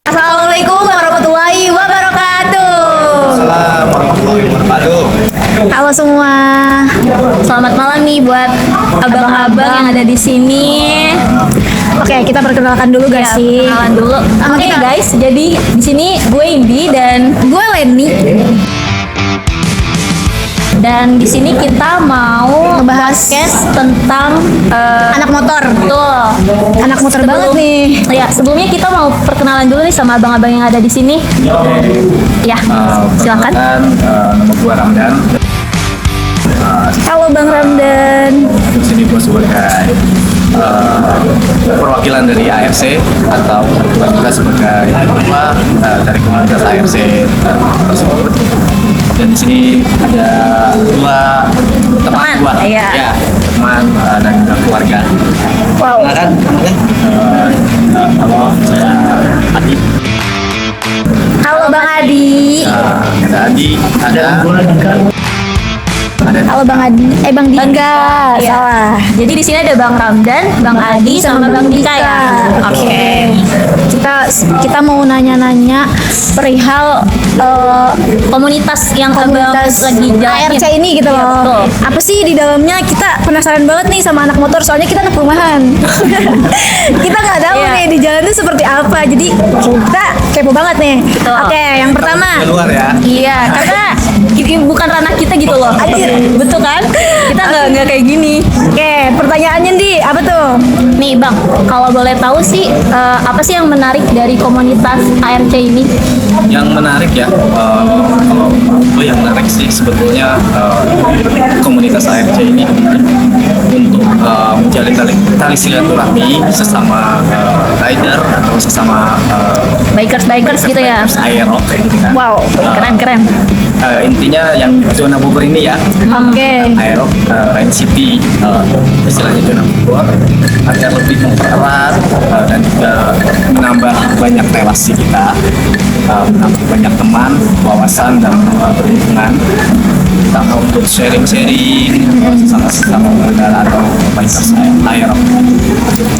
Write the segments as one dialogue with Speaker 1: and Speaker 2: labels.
Speaker 1: Assalamualaikum warahmatullahi wabarakatuh.
Speaker 2: Assalamualaikum warahmatullahi wabarakatuh.
Speaker 1: Halo semua. Selamat malam nih buat abang-abang yang ada di sini. Oke, kita perkenalkan dulu gak sih?
Speaker 3: Kenalan dulu. Oke guys, jadi di sini gue Indi dan
Speaker 1: Leni.
Speaker 3: di sini kita mau
Speaker 1: Ngebahas
Speaker 3: tentang
Speaker 1: anak motor.
Speaker 3: Betul.
Speaker 1: Anak motor banget nih.
Speaker 3: Ya, sebelumnya kita mau perkenalan dulu nih sama abang-abang yang ada di sini. Ya, silakan.
Speaker 2: Nama gue Ramdan.
Speaker 1: Halo Bang Ramdan.
Speaker 2: Di sini gue sebagai perwakilan dari ARC atau juga sebagai ketua dari komunitas ARC tersebut. Dan di sini ada dua teman gua,
Speaker 3: iya.
Speaker 2: ya, teman dan juga keluarga.
Speaker 1: Wow.
Speaker 2: Kan, halo, saya Adi.
Speaker 1: Halo Bang Adi.
Speaker 2: Ada Adi, ada.
Speaker 1: Halo Bang Adi. Bang Dika.
Speaker 3: Enggak,
Speaker 1: Salah.
Speaker 3: Jadi di sini ada Bang Ramdan, Bang Adi, sama Bang Dika ya.
Speaker 1: Oke. Kita mau nanya-nanya perihal
Speaker 3: Komunitas yang
Speaker 1: komunitas
Speaker 3: abang lagi jalanin.
Speaker 1: ARC ini gitu
Speaker 3: Iya,
Speaker 1: loh.
Speaker 3: betul.
Speaker 1: Apa sih di dalamnya? Kita penasaran banget nih sama anak motor, soalnya kita anak rumahan. Kita nggak tahu
Speaker 3: Iya.
Speaker 1: nih di jalan itu seperti apa. Jadi kita kepo banget nih.
Speaker 3: Betul.
Speaker 1: Oke, yang pertama.
Speaker 2: Di luar ya.
Speaker 3: Iya, karena ini bukan ranah kita gitu loh.
Speaker 1: Anjir.
Speaker 3: Betul kan? Kita nggak kayak gini.
Speaker 1: Oke, pertanyaannya Di, apa tuh?
Speaker 3: Nih Bang, kalau boleh tahu sih apa sih yang menarik dari komunitas ARC ini?
Speaker 2: Yang menarik ya, kalau gue yang menarik sih sebetulnya komunitas ARC ini untuk menjalin tali silaturahmi sesama rider atau sesama
Speaker 3: Bikers gitu ya.
Speaker 2: aero kayak gitu kan.
Speaker 1: Wow,
Speaker 3: Keren.
Speaker 2: Intinya yang zona Bogor ini ya,
Speaker 1: Oke.
Speaker 2: aero Rain City, istilahnya zona Bogor, agar lebih mempererat dan juga menambah banyak relasi kita, menambah banyak teman, wawasan dan perhubungan, terutama untuk sharing-sharing sesama pengendara atau bikers aero.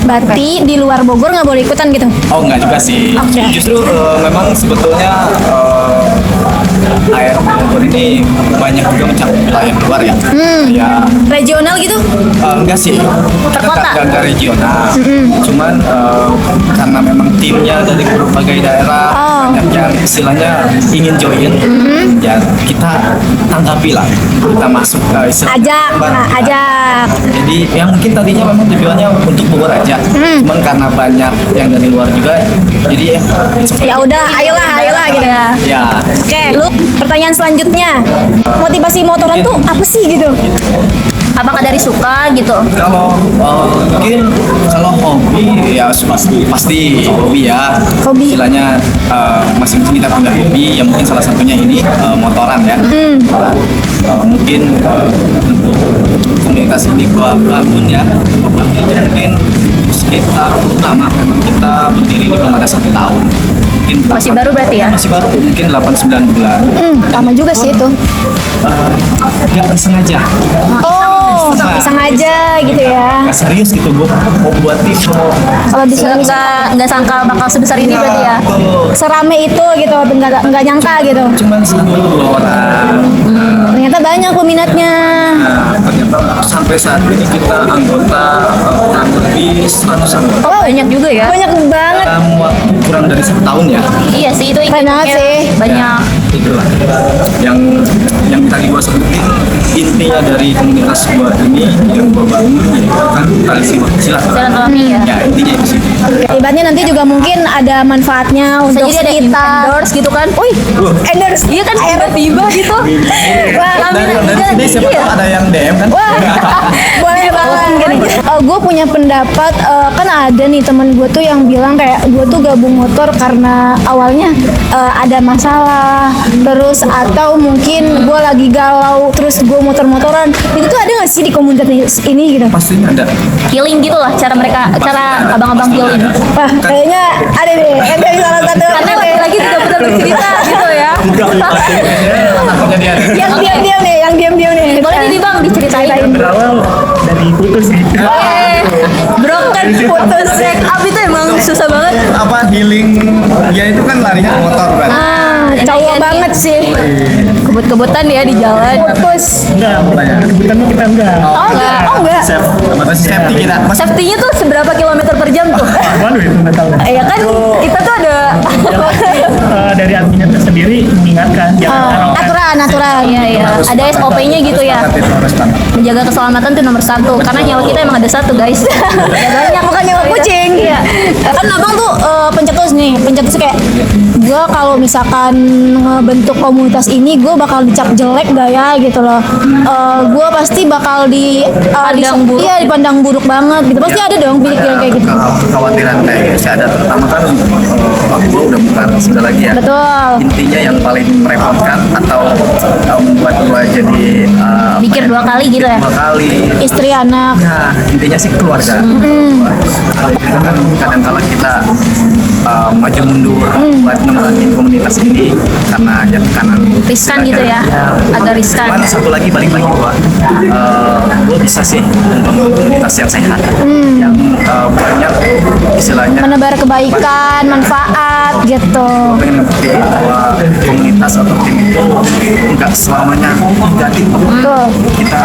Speaker 1: Berarti di luar Bogor nggak boleh ikutan gitu?
Speaker 2: Oh enggak juga sih.
Speaker 1: Oke.
Speaker 2: Justru memang sebetulnya air Bogor ini banyak juga mencakup wilayah luar ya. Ya
Speaker 1: Regional gitu?
Speaker 2: enggak sih. Kita
Speaker 3: Perkota?
Speaker 2: enggak regional. Cuman karena memang timnya dari berbagai daerah banyak yang istilahnya ingin join. Ya kita tanggapi lah. Kita masuk ke
Speaker 1: Ajak.
Speaker 2: Jadi yang mungkin tadinya memang tujuannya untuk Bogor aja. Cuman karena banyak yang dari luar juga. Jadi
Speaker 1: Ya udah, ayolah gitu ya.
Speaker 2: ya
Speaker 1: Oke, lu pertanyaan selanjutnya. Motivasi motoran tuh apa sih gitu?
Speaker 3: Apakah dari suka gitu?
Speaker 2: kalau mungkin kalau hobi ya pasti hobi ya.
Speaker 1: Hobi.
Speaker 2: Istilahnya masing-masing kita punya hobi yang mungkin salah satunya ini motoran ya. Motoran. Mungkin untuk komunitas ini gua bangun ya. Mungkin sekitar lama memang kita berdiri ini belum ada 1 tahun. Mungkin
Speaker 3: Masih baru berarti ya?
Speaker 2: Masih baru, mungkin 8-9 bulan.
Speaker 1: Lama juga sih itu.
Speaker 2: Nggak sengaja.
Speaker 1: Oh, sengaja gitu ya.
Speaker 2: Nggak serius gitu, gue mau buat itu.
Speaker 1: Kalau bisa
Speaker 3: Nggak sangka bakal sebesar ini berarti ya?
Speaker 1: serame itu gitu, nggak nyangka gitu.
Speaker 2: Cuman 1-2 orang.
Speaker 1: Ternyata banyak peminatnya.
Speaker 2: Nah, ternyata sampai saat ini kita anggota kurang lebih 100 anggota.
Speaker 1: Oh,
Speaker 3: Banyak juga ya?
Speaker 1: banyak banget.
Speaker 2: Dalam waktu kurang dari 1 tahun ya.
Speaker 3: Iya sih, itu
Speaker 1: Keren banget sih.
Speaker 3: banyak
Speaker 2: itulah yang tadi gua sebutin intinya dari komunitas gua ini yang gua bangun yaitu kan tali silaturahmi.
Speaker 3: Silaturahmi ya.
Speaker 2: Ya intinya itu sih.
Speaker 1: Ibaratnya nanti juga mungkin ada manfaatnya untuk
Speaker 3: Bisa jadi ada
Speaker 1: sekitar.
Speaker 3: endorse gitu kan.
Speaker 1: Wih, endorse.
Speaker 3: Iya kan tiba-tiba gitu.
Speaker 1: Wah,
Speaker 2: Dari sini siapa tahu ada yang DM kan?
Speaker 1: Wah, boleh banget. Gue punya pendapat, kan ada nih temen gue tuh yang bilang kayak gue tuh gabung motor karena awalnya ada masalah, terus atau mungkin gue lagi galau, terus gue motor-motoran. Itu tuh ada nggak sih di komunitas ini gitu?
Speaker 2: Pastinya ada.
Speaker 3: Healing gitu lah cara abang-abang healing.
Speaker 1: Wah, kayaknya ada deh. Kan dari salah satu
Speaker 3: Karena lagi-lagi tidak benar bercerita gitu ya.
Speaker 2: Takutnya dia.
Speaker 1: yang diam-diam nih, yang diam-diam nih.
Speaker 3: Boleh nih Bang diceritain.
Speaker 4: Berawal dari putus sih.
Speaker 3: Broken putus check up itu emang susah banget.
Speaker 2: Apa healing? Ya itu kan larinya ke motor kan.
Speaker 1: Cowok banget sih.
Speaker 3: Kebut-kebutan ya di jalan.
Speaker 1: Putus.
Speaker 4: Enggak, kebetulan kita enggak.
Speaker 1: Oh enggak, oh enggak.
Speaker 2: Masih safety kita.
Speaker 3: Safety-nya tuh seberapa kilometer per jam tuh?
Speaker 4: Waduh itu enggak tahu.
Speaker 3: Ya kan kita tuh ada
Speaker 4: Dari adminnya sendiri mengingatkan jangan
Speaker 1: Aturan.
Speaker 3: Iya iya. Ada SOP-nya gitu ya.
Speaker 2: Harus banget.
Speaker 3: Menjaga keselamatan tuh nomor satu. Karena nyawa kita emang ada satu guys. Ya banyak
Speaker 1: Bukan nyawa kucing.
Speaker 3: Iya.
Speaker 1: Kan abang tuh pencetus nih, pencetus kayak gue kalau misalkan ngebentuk komunitas ini gue bakal dicap jelek gak ya gitu loh. Gue pasti bakal
Speaker 3: Pandang buruk.
Speaker 1: Iya, dipandang buruk banget gitu. Pasti ada dong pikiran kayak gitu.
Speaker 2: Kekhawatiran kayak gitu sih ada, terutama kan gua udah bukan sudah lagi ya.
Speaker 1: Betul.
Speaker 2: Intinya yang paling merepotkan atau membuat gua jadi
Speaker 3: Mikir dua kali gitu ya.
Speaker 2: dua kali.
Speaker 1: Istri, anak.
Speaker 2: Ya intinya sih keluarga. Kan kadang-kala kita maju mundur buat nemenin komunitas ini karena ada tekanan
Speaker 3: Riskan gitu ya. Agak riskan.
Speaker 2: Cuman satu lagi balik lagi gua bisa sih membangun komunitas yang sehat yang banyak istilahnya
Speaker 1: Menebar kebaikan, manfaat gitu.
Speaker 2: pengen ngebuktiin bahwa komunitas atau tim itu nggak selamanya negatif.
Speaker 1: Betul.
Speaker 2: Kita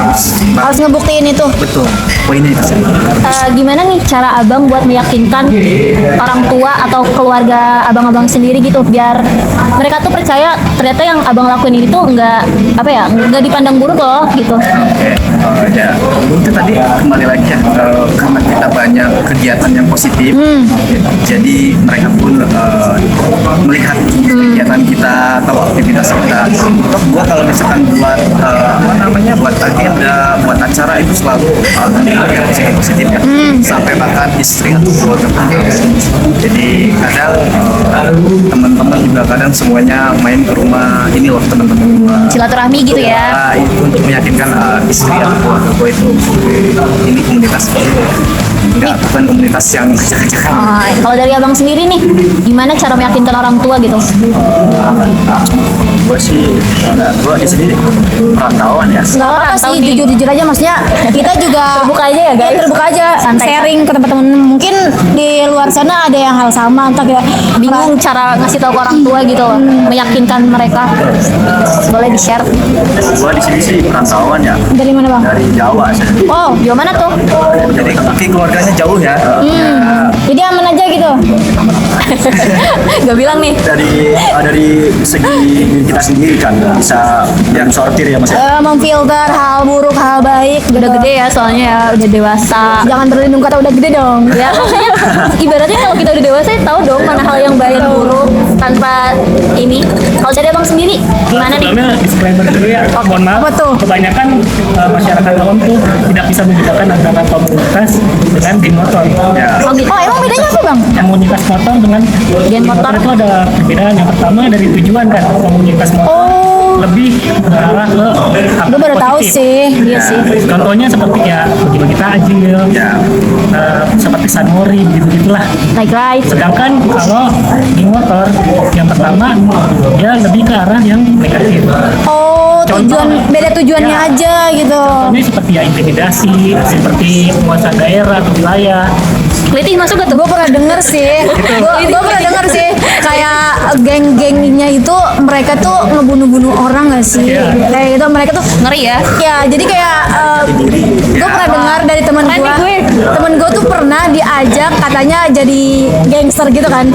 Speaker 1: Harus ngebuktiin itu.
Speaker 2: betul poinnya itu sih.
Speaker 3: Gimana nih cara abang buat meyakinkan orang tua atau keluarga abang-abang sendiri gitu biar mereka tuh percaya ternyata yang abang lakuin ini tuh nggak nggak dipandang buruk loh gitu.
Speaker 2: Oke, ya itu tadi kembali lagi ya karena kita banyak kegiatan yang positif, jadi mereka pun melihat kegiatan kita atau aktivitas kita. Untuk gua kalau misalkan buat buat agenda, buat acara itu selalu yang positif ya, sampai bahkan istri atau keluarga pun. Jadi kadang teman-teman juga kadang semuanya main ke rumah ini loh teman-teman gua.
Speaker 3: Silaturahmi gitu ya.
Speaker 2: Nah, itu untuk meyakinkan istri atau keluarga gue itu ini komunitas enggak bukan komunitas yang acak-acakan.
Speaker 3: Kalau dari abang sendiri nih, gimana cara meyakinkan orang tua gitu?
Speaker 2: Gue sih gue di sini perantauan ya.
Speaker 1: Nggak apa-apa sih,
Speaker 3: Tahu nih.
Speaker 1: jujur-jujur aja maksudnya kita juga
Speaker 3: Terbuka aja ya, guys.
Speaker 1: Iya, terbuka aja,
Speaker 3: Santai.
Speaker 1: sharing ke teman-teman. Mungkin di luar sana ada yang hal sama, entah kayak
Speaker 3: Bingung cara ngasih tahu ke orang tua gitu loh, meyakinkan mereka. Boleh di-share.
Speaker 2: Gue di sini sih perantauan ya,
Speaker 1: dari mana bang?
Speaker 2: dari Jawa sih.
Speaker 3: Oh, di mana tuh?
Speaker 2: Jadi mungkin keluarganya jauh ya. Ya,
Speaker 1: Jadi aman aja gitu.
Speaker 3: Gak bilang nih.
Speaker 2: dari segi diri kita sendiri kan bisa yang sortir ya mas.
Speaker 1: Memfilter hal buruk, hal baik.
Speaker 3: Udah
Speaker 1: gitu.
Speaker 3: gede ya soalnya ya, udah dewasa.
Speaker 1: Jangan berlindung kata udah gede dong.
Speaker 3: Ya maksudnya ibaratnya kalau kita udah dewasa tahu dong mana hal yang baik dan buruk tanpa ini. Kalau dari abang sendiri gimana nih?
Speaker 4: Sebelumnya disclaimer dulu ya. Mohon maaf.
Speaker 1: Apa tuh?
Speaker 4: Kebanyakan masyarakat awam tuh tidak bisa membedakan antara komunitas dengan geng motor.
Speaker 2: Ya.
Speaker 3: Oh gitu.
Speaker 1: Oh emang bedanya apa bang?
Speaker 4: Komunitas motor dengan
Speaker 3: Geng motor.
Speaker 4: itu ada perbedaan. Yang pertama dari tujuan kan, komunitas motor
Speaker 1: Oh,
Speaker 4: lebih mengarah ke
Speaker 1: gue baru tahu
Speaker 4: positif.
Speaker 1: sih.
Speaker 3: Iya sih.
Speaker 4: Contohnya seperti ya bagi-bagi takjil,
Speaker 2: Ya.
Speaker 4: seperti sunmori gitu-gitulah.
Speaker 3: Naik ride.
Speaker 4: Sedangkan kalau di motor yang pertama dia lebih ke arah yang negatif.
Speaker 1: Oh,
Speaker 4: Contoh.
Speaker 1: beda tujuannya
Speaker 4: Ya.
Speaker 1: aja gitu.
Speaker 4: Ini seperti ya intimidasi, seperti penguasa daerah atau wilayah.
Speaker 3: Kelitih masuk gak tuh?
Speaker 1: Gue pernah denger sih, gue pernah denger sih kayak geng-gengnya itu mereka tuh ngebunuh-bunuh orang gak sih?
Speaker 4: Iya.
Speaker 1: Kayak gitu mereka tuh
Speaker 3: Ngeri ya.
Speaker 1: ya jadi kayak gue pernah dengar dari teman
Speaker 3: Keren
Speaker 1: gue.
Speaker 3: nih gue.
Speaker 1: temen gue tuh pernah diajak katanya jadi gangster gitu kan.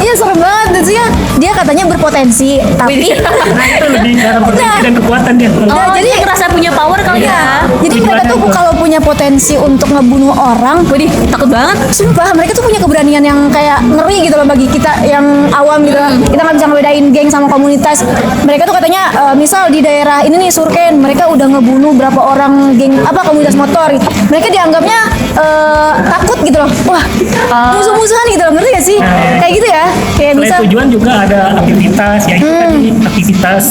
Speaker 1: Iya serem banget. Maksudnya dia katanya berpotensi, tapi
Speaker 4: Nah itu lebih cara berpikir dan kekuatan dia.
Speaker 3: Oh,
Speaker 1: jadi
Speaker 3: jadi ngerasa punya power kali ya.
Speaker 1: jadi mereka tuh kalau punya potensi untuk ngebunuh orang,
Speaker 3: Widih, takut banget.
Speaker 1: sumpah mereka tuh punya keberanian yang kayak ngeri gitu loh bagi kita yang awam gitu. Kita nggak bisa ngebedain geng sama komunitas. Mereka tuh katanya misal di daerah ini nih Surken, mereka udah ngebunuh berapa orang geng komunitas motor. Mereka dianggapnya takut gitu loh. Wah, musuh-musuhan gitu loh, ngerti gak sih? Kayak gitu ya. Kayak
Speaker 4: Selain
Speaker 1: misal
Speaker 4: tujuan juga ada aktivitas, yaitu tadi aktivitas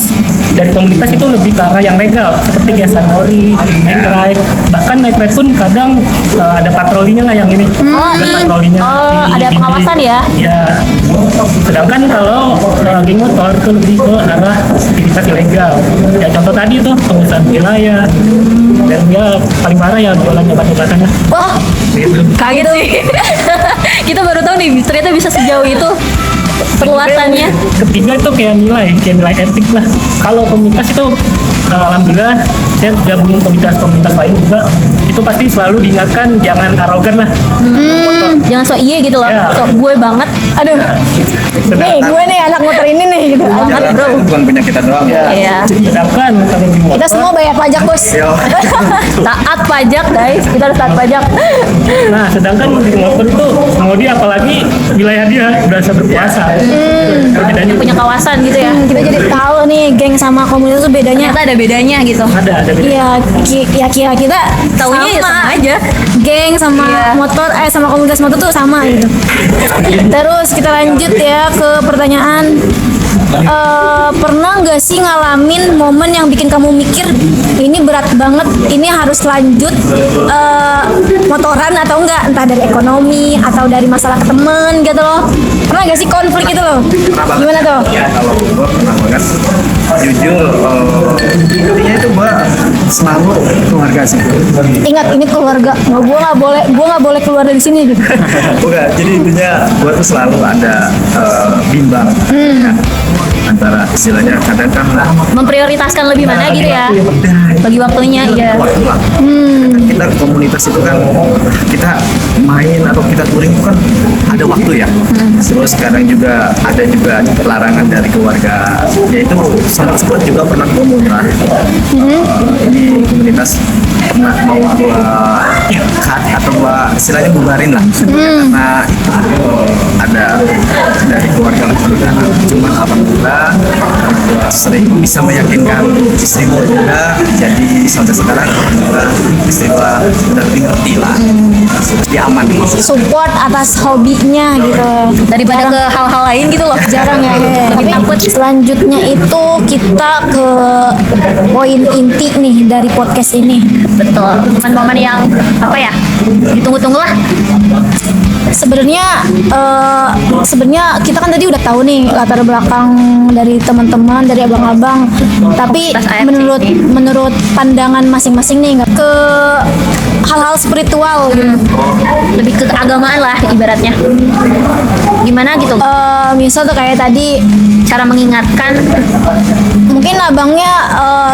Speaker 4: dari komunitas itu lebih ke arah yang legal, seperti kayak sunmori, night ride, bahkan night ride pun kadang ada patrolinya lah yang ini. Ada patrolinya.
Speaker 3: Oh,
Speaker 4: di-
Speaker 3: ada
Speaker 4: di-
Speaker 3: pengawasan ya?
Speaker 4: Ya. Sedangkan kalau geng motor itu lebih ke arah aktivitas ilegal. Ya contoh tadi tuh pengusahaan wilayah, dan ya paling parah ya jualan obat-obatan lah.
Speaker 1: wah,
Speaker 3: Kaget sih. Kita baru tahu nih ternyata bisa sejauh itu perluasannya.
Speaker 4: Ketiga itu kayak nilai etik lah. Kalau komunitas itu alhamdulillah saya gabung komunitas lain juga, itu pasti selalu diingatkan jangan arogan lah.
Speaker 3: Jangan so iye gitu loh.
Speaker 4: Ya.
Speaker 3: So gue banget.
Speaker 1: aduh, nih gue nih anak motor ini nih gitu.
Speaker 3: Banget, bro.
Speaker 2: Itu bukan punya kita doang ya.
Speaker 3: Iya.
Speaker 4: Sedangkan kalau di motor,
Speaker 1: Kita semua bayar pajak bos.
Speaker 3: Taat pajak, guys. Kita harus taat pajak.
Speaker 4: nah sedangkan di motor itu mau dia apalagi wilayah dia berasa berkuasa. Perbedaannya
Speaker 3: Punya kawasan gitu ya.
Speaker 1: Kita jadi tahu nih geng sama komunitas tuh bedanya.
Speaker 3: Ternyata ada bedanya gitu.
Speaker 4: ada beda.
Speaker 1: Iya, ya kira kita
Speaker 3: Taunya ya sama aja.
Speaker 1: Geng sama
Speaker 3: Iya.
Speaker 1: motor sama komunitas motor tuh sama gitu. Terus kita lanjut ya ke pertanyaan. Pernah nggak sih ngalamin momen yang bikin kamu mikir ini berat banget, ini harus lanjut motoran atau enggak, entah dari ekonomi atau dari masalah ke temen gitu loh. Pernah nggak sih konflik gitu loh? Gimana tuh?
Speaker 2: Ya kalau gue pernah banget. Jujur, intinya itu gue selalu keluarga sih.
Speaker 1: Ingat ini keluarga, gue nggak boleh keluar dari sini gitu.
Speaker 2: Bukan, jadi intinya gue tuh selalu ada bimbang ya, antara istilahnya kadang kan
Speaker 3: Memprioritaskan lebih mana gitu ya. Bagi waktunya, iya.
Speaker 2: waktu-waktu. Kita komunitas itu kan kita main atau kita touring itu kan ada waktu ya. Terus kadang juga ada larangan dari keluarga, yaitu sempat juga pernah komunitas di komunitas pernah mau gua cut atau gua istilahnya bubarin lah karena itu ada dari keluarga lah. Cuman alhamdulillah gua sering bisa meyakinkan istri gua juga, jadi sampai sekarang alhamdulillah istri gua udah lebih ngerti lah, dia aman.
Speaker 1: Support atas hobinya gitu.
Speaker 3: Daripada ke hal-hal lain gitu loh.
Speaker 1: Jarang ya.
Speaker 3: Lebih
Speaker 1: Tapi
Speaker 3: takut.
Speaker 1: selanjutnya itu kita ke poin inti nih dari podcast ini.
Speaker 3: Betul. Momen-momen yang apa ya? Ditunggu-tunggu lah.
Speaker 1: Sebenarnya kita kan tadi udah tahu nih latar belakang dari teman-teman, dari abang-abang. Tapi
Speaker 3: Komunitas AFC.
Speaker 1: menurut pandangan masing-masing nih ke hal-hal spiritual gitu.
Speaker 3: Lebih ke keagamaan lah ibaratnya. Gimana gitu?
Speaker 1: Misal tuh kayak tadi
Speaker 3: Cara mengingatkan.
Speaker 1: mungkin abangnya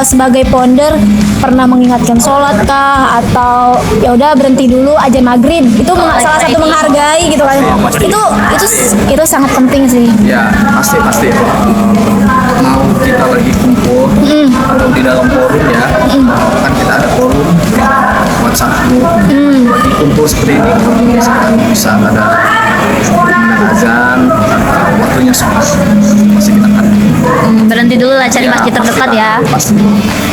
Speaker 1: sebagai founder pernah mengingatkan sholat kah atau ya udah berhenti dulu azan maghrib itu salah satu menghargai gitu kan itu sangat penting sih.
Speaker 2: Ya pasti mau kita lagi kumpul atau di dalam forum ya, kan kita ada forum WhatsApp group lagi kumpul seperti ini bisa ada azan atau waktunya sholat masih kita kan
Speaker 3: Berhenti dulu lah cari masjid terdekat ya.
Speaker 2: pasti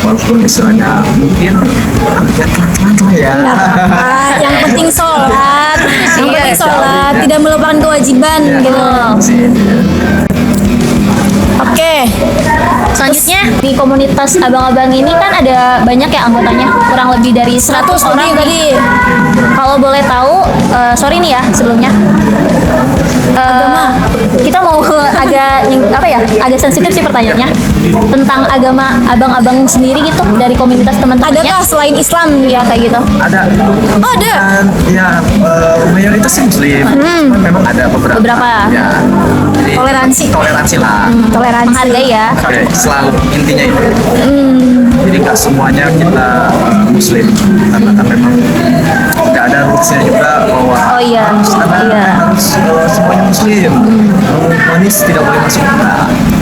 Speaker 2: walaupun istilahnya mungkin agak telat lah ya.
Speaker 1: Yang penting sholat, tidak melupakan kewajiban gitu. Oke.
Speaker 3: Selanjutnya di komunitas abang-abang ini kan ada banyak ya anggotanya, kurang lebih dari 100 orang
Speaker 1: lebih tadi.
Speaker 3: Kalau boleh tahu, sorry nih ya sebelumnya. Kita mau agak sensitif sih pertanyaannya tentang agama abang-abang sendiri gitu dari komunitas teman-temannya.
Speaker 1: Adakah selain Islam
Speaker 3: Ya kayak gitu.
Speaker 2: Ada.
Speaker 1: Oh, ada.
Speaker 2: Dan, ya mayoritas sih muslim. Cuman memang ada beberapa. Ya. Jadi, toleransi lah.
Speaker 1: Toleransi.
Speaker 3: Menghargai ya.
Speaker 2: Oke, selalu intinya itu. Jadi nggak semuanya kita muslim karena kan memang nggak ada ada rutsnya juga bahwa
Speaker 3: Oh iya.
Speaker 2: harus semuanya muslim. Komunis tidak boleh masuk kita.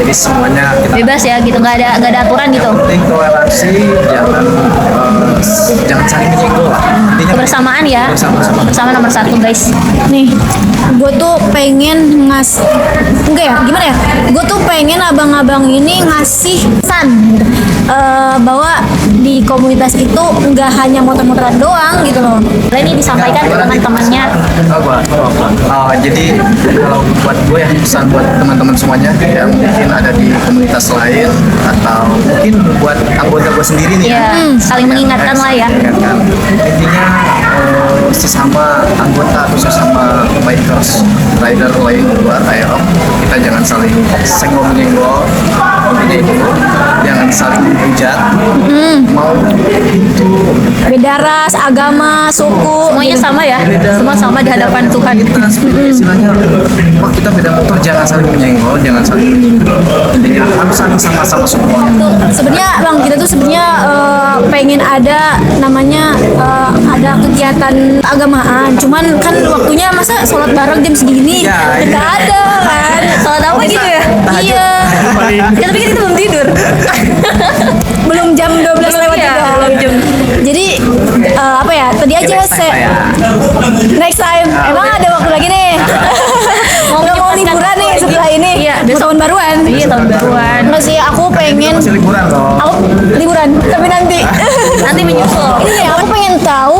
Speaker 2: Jadi semuanya kita
Speaker 3: Bebas ya gitu, nggak ada aturan gitu.
Speaker 2: penting toleransi, jangan saling menyenggol lah. Intinya
Speaker 3: Kebersamaan ya. Bersama nomor satu guys.
Speaker 1: Nih, gue tuh pengen enggak ya, gimana ya? Gue tuh pengen abang-abang ini ngasih pesan gitu. Bahwa di komunitas itu nggak hanya motor-motoran doang gitu loh.
Speaker 3: Ini disampaikan ke teman-temannya.
Speaker 2: Jadi kalau buat gue ya, pesan buat teman-teman semuanya yang mungkin ada di komunitas lain atau mungkin buat anggota gue sendiri nih
Speaker 3: Ya, saling mengingatkan lah ya.
Speaker 2: Mengingatkan. Intinya sesama anggota atau sesama bikers rider lain di luar, ayo kita jangan saling senggol menyenggol, jangan saling menghujat. Mau itu
Speaker 1: Beda ras, agama, suku,
Speaker 3: Semuanya sama ya. Semua sama di hadapan Tuhan.
Speaker 2: kita seperti istilahnya, kita beda motor, jangan saling menyenggol, jangan saling intinya harus saling sama-sama semua.
Speaker 1: tuh sebenarnya bang kita tuh sebenarnya pengen ada namanya ada kegiatan agamaan, cuman kan waktunya masa sholat bareng jam segini
Speaker 2: Ya, iya.
Speaker 1: nggak ada kan.
Speaker 3: Sholat apa gitu ya?
Speaker 1: Iya,
Speaker 3: Kita pikir itu belum tidur.
Speaker 1: belum jam 12 lewat
Speaker 3: Iya,
Speaker 1: juga.
Speaker 3: belum jam.
Speaker 1: Jadi apa ya, tadi aja
Speaker 2: Next time lah ya.
Speaker 1: next time emang ada waktu lagi nih. Nggak mau liburan nih setelah ini.
Speaker 3: Iya,
Speaker 1: Mau tahun baruan.
Speaker 3: Iya, tahun baruan.
Speaker 1: Nggak sih, aku pengen
Speaker 2: Masih liburan loh.
Speaker 1: aku liburan tapi nanti
Speaker 3: Nanti menyusul.
Speaker 1: ini nih aku pengen tahu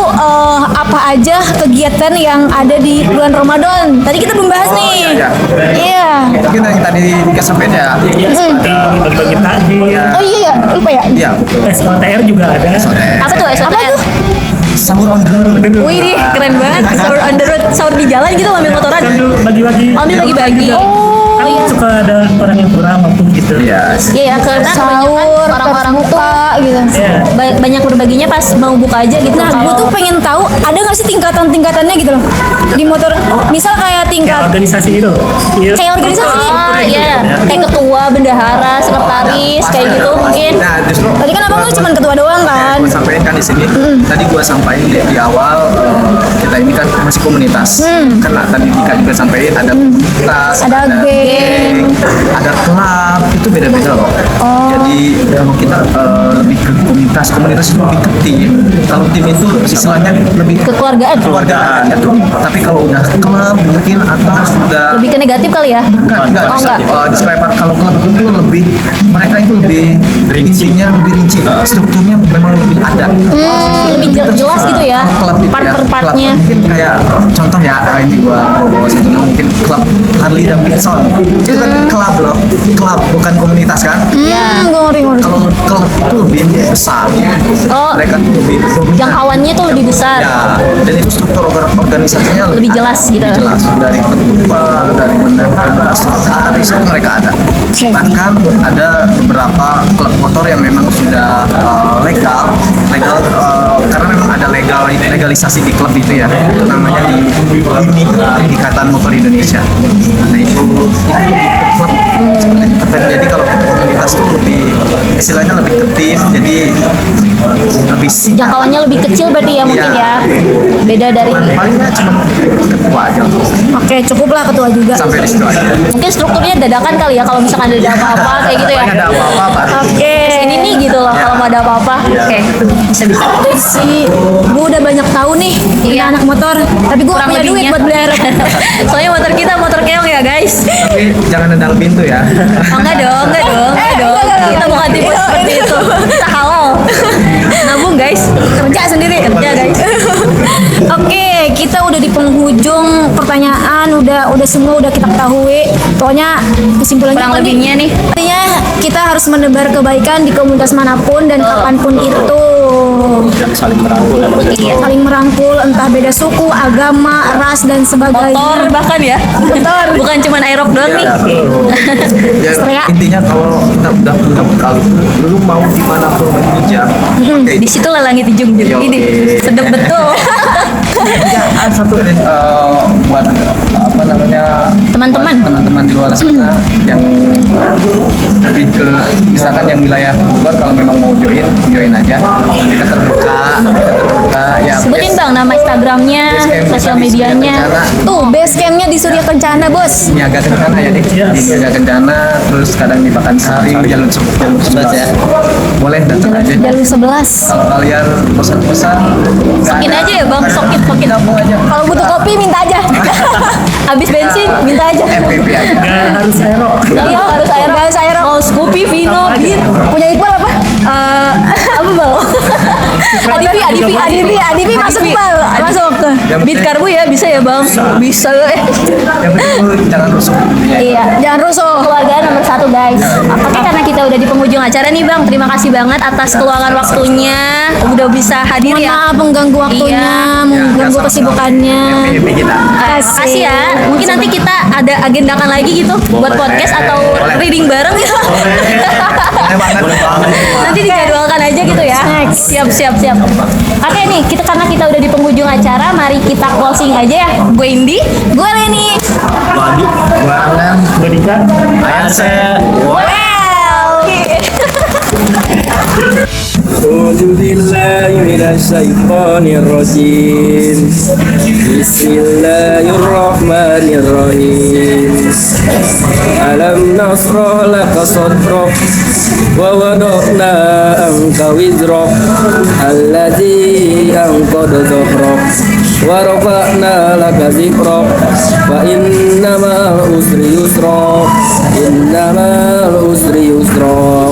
Speaker 1: apa aja kegiatan yang ada di bulan Ramadan. Tadi kita belum bahas nih.
Speaker 2: iya.
Speaker 1: Iya.
Speaker 2: Mungkin yang tadi kesampaian ya.
Speaker 4: Bagi-bagi takjil.
Speaker 1: Oh iya ya, lupa ya.
Speaker 2: Iya.
Speaker 4: SOTR juga ada.
Speaker 3: Apa tuh SOTR?
Speaker 2: Sahur on the road.
Speaker 3: Wih, deh, keren banget. Sahur on the road, sahur di jalan gitu ambil motoran.
Speaker 4: Kan bagi-bagi.
Speaker 3: Ambil bagi-bagi.
Speaker 4: Kan suka ada orang yang kurang waktu gitu.
Speaker 2: Iya.
Speaker 3: Iya ya, karena kebanyakan
Speaker 1: Sahur,
Speaker 3: orang-orang tuh
Speaker 1: buka gitu.
Speaker 4: Iya.
Speaker 3: banyak berbaginya pas mau buka aja gitu.
Speaker 1: Nah, gue tuh pengen tahu ada nggak sih tingkatan-tingkatannya gitu loh di motor. Misal kayak tingkat
Speaker 4: Organisasi itu. Iya.
Speaker 1: kayak organisasi.
Speaker 3: Oh iya, kayak ketua, bendahara, sekretaris, kayak gitu mungkin.
Speaker 2: Nah, justru
Speaker 1: Tadi kan abang lu cuma ketua doang kan.
Speaker 2: gue sampaikan di sini. Tadi gue sampaikan di awal kita ini kan masih komunitas. Karena tadi Dika juga sampaikan ada komunitas,
Speaker 1: Ada geng.
Speaker 2: ada klub, itu beda-beda loh. Jadi kalau kita lebih ke komunitas itu lebih ke tim. Kalau tim itu istilahnya lebih ke
Speaker 3: Kekeluargaan.
Speaker 2: keluargaan gitu. Tapi kalau udah klub mungkin atau sudah
Speaker 3: Lebih ke negatif kali ya?
Speaker 2: enggak
Speaker 3: Oh,
Speaker 2: bisa
Speaker 3: enggak.
Speaker 2: disclaimer kalau klub itu lebih mereka itu lebih rinci strukturnya memang lebih ada.
Speaker 3: Lebih jelas gitu ya,
Speaker 2: Klub itu
Speaker 3: part
Speaker 2: ya,
Speaker 3: per partnya.
Speaker 2: klub mungkin kayak contoh ya ini gua bawa satunya mungkin klub Harley Davidson itu kan klub loh, klub bukan komunitas kan.
Speaker 1: Gue ngeri.
Speaker 2: Kalau klub itu lebih besar,
Speaker 3: Oh.
Speaker 2: mereka tuh lebih
Speaker 3: Jangkauannya tuh lebih besar.
Speaker 2: ya, dan itu struktur organisasinya
Speaker 3: Lebih jelas gitu.
Speaker 2: lebih jelas dari ketua, dari bendahara, sekretaris itu mereka ada. Bahkan ada beberapa klub motor yang memang sudah legal karena memang ada legalisasi di klub itu ya. Itu namanya di IMI, Ikatan Motor Indonesia. Nah itu klub sebenarnya. Jadi kalau komunitas itu lebih istilahnya lebih tertib, jadi lebih
Speaker 3: Jangkauannya lebih kecil berarti ya mungkin
Speaker 2: Iya.
Speaker 3: ya. Beda dari
Speaker 2: palingnya cuma ketua aja
Speaker 1: Oke, cukup lah ketua juga.
Speaker 2: sampai di situ aja.
Speaker 3: mungkin strukturnya dadakan kali ya kalau misalkan ada apa-apa kayak gitu ya.
Speaker 2: Pokoknya ada apa-apa baru.
Speaker 3: Oke, ini nih gitu loh kalau mau ada apa-apa. Oke, bisa-bisa.
Speaker 1: Si, gue udah banyak tahu nih punya anak motor, tapi gue
Speaker 3: Kurang
Speaker 1: punya duit
Speaker 3: lebihnya.
Speaker 1: buat beli air.
Speaker 3: Soalnya motor kita motor keong ya guys.
Speaker 2: Tapi jangan nendang pintu ya.
Speaker 3: Oh, enggak dong. Kita bukan tipe seperti itu. Kita halal. Nabung guys.
Speaker 1: Kerja sendiri.
Speaker 3: Kerja guys.
Speaker 1: Oke, kita udah di penghujung pertanyaan, udah semua udah kita ketahui. Pokoknya kesimpulannya
Speaker 3: Kurang
Speaker 1: apa nih?
Speaker 3: lebihnya nih.
Speaker 1: Artinya kita harus menebar kebaikan di komunitas manapun dan kapanpun itu.
Speaker 2: Dan saling merangkul.
Speaker 3: Iya.
Speaker 1: Saling merangkul, entah beda suku, agama, ras dan sebagainya.
Speaker 3: Motor bahkan ya.
Speaker 1: Motor.
Speaker 3: Bukan cuma aerob doang nih.
Speaker 2: Ya,
Speaker 1: Setelah-
Speaker 2: intinya kalau kita udah punya bekal, lu mau dimanapun berpijak, oke.
Speaker 3: Di situ lah langit dijunjung.
Speaker 2: Yo,
Speaker 3: Ini
Speaker 2: oke.
Speaker 3: sedap betul.
Speaker 2: Ya, ada satu buat apa namanya
Speaker 3: Teman-teman.
Speaker 2: buat teman-teman di luar sana yang lebih ke misalkan yang wilayah luar kalau memang mau join aja kita terbuka ya
Speaker 3: Sebutin bang Bang nama Instagramnya, sosial medianya.
Speaker 1: Tuh, base campnya di Surya Kencana, Bos.
Speaker 2: Niaga Kencana ya nih.
Speaker 4: Yes.
Speaker 2: Di Niaga Kencana, terus kadang di Pakansari, jalur 11 ya. Boleh datang aja.
Speaker 1: Jalur 11.
Speaker 2: Kalau kalian pesan-pesan,
Speaker 3: Sokin aja ya Bang, sokin.
Speaker 2: Gabung aja.
Speaker 1: Kalau butuh kopi minta aja.
Speaker 3: Habis bensin minta aja.
Speaker 2: FPP aja.
Speaker 4: Nggak harus aero.
Speaker 3: Iya harus air,
Speaker 1: Harus air.
Speaker 3: mau Scoopy, Vino, Bir.
Speaker 1: Punya Iqbal apa?
Speaker 3: Apa Bang?
Speaker 1: Adipi masuk Iqbal. Masuk.
Speaker 3: Beat karbu ya bisa ya Bang? Bisa.
Speaker 2: Yang penting jangan rusuh.
Speaker 3: Iya.
Speaker 1: Jangan rusuh.
Speaker 3: Keluarga nomor 1 guys. Oke karena kita udah di penghujung acara nih Bang, terima kasih banget atas keluangan waktunya, udah bisa hadir
Speaker 1: Mohon
Speaker 3: ya.
Speaker 1: maaf mengganggu waktunya,
Speaker 3: Iya.
Speaker 1: mengganggu kesibukannya.
Speaker 2: FPP kita.
Speaker 3: Makasih ya. Mungkin nanti kita ada agendakan lagi gitu buat podcast atau reading bareng gitu.
Speaker 2: Boleh banget.
Speaker 3: Nanti dijadwalkan aja gitu ya. Siap. Oke nih, karena kita udah di penghujung acara, mari kita closing aja ya. Gue Indi, gue Leni.
Speaker 2: Waduh. Walang.
Speaker 4: Gue Dika.
Speaker 2: Ayase.
Speaker 5: أعوذ بالله من الشيطان الرجيم بسم الله الرحمن الرحيم ألم نشرح لك صدرك ووضعنا عنك وزرك الذي أنقض ظهرك ورفعنا لك ذكرك فإن مع العسر يسرا إنما العسر يسرا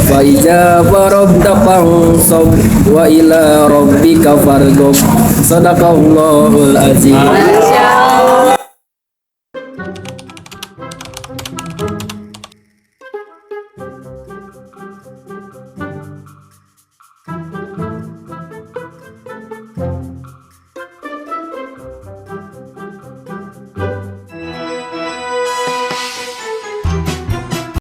Speaker 5: فإذا فرغت فانصب وإلى ربك فارغب صدق الله العظيم.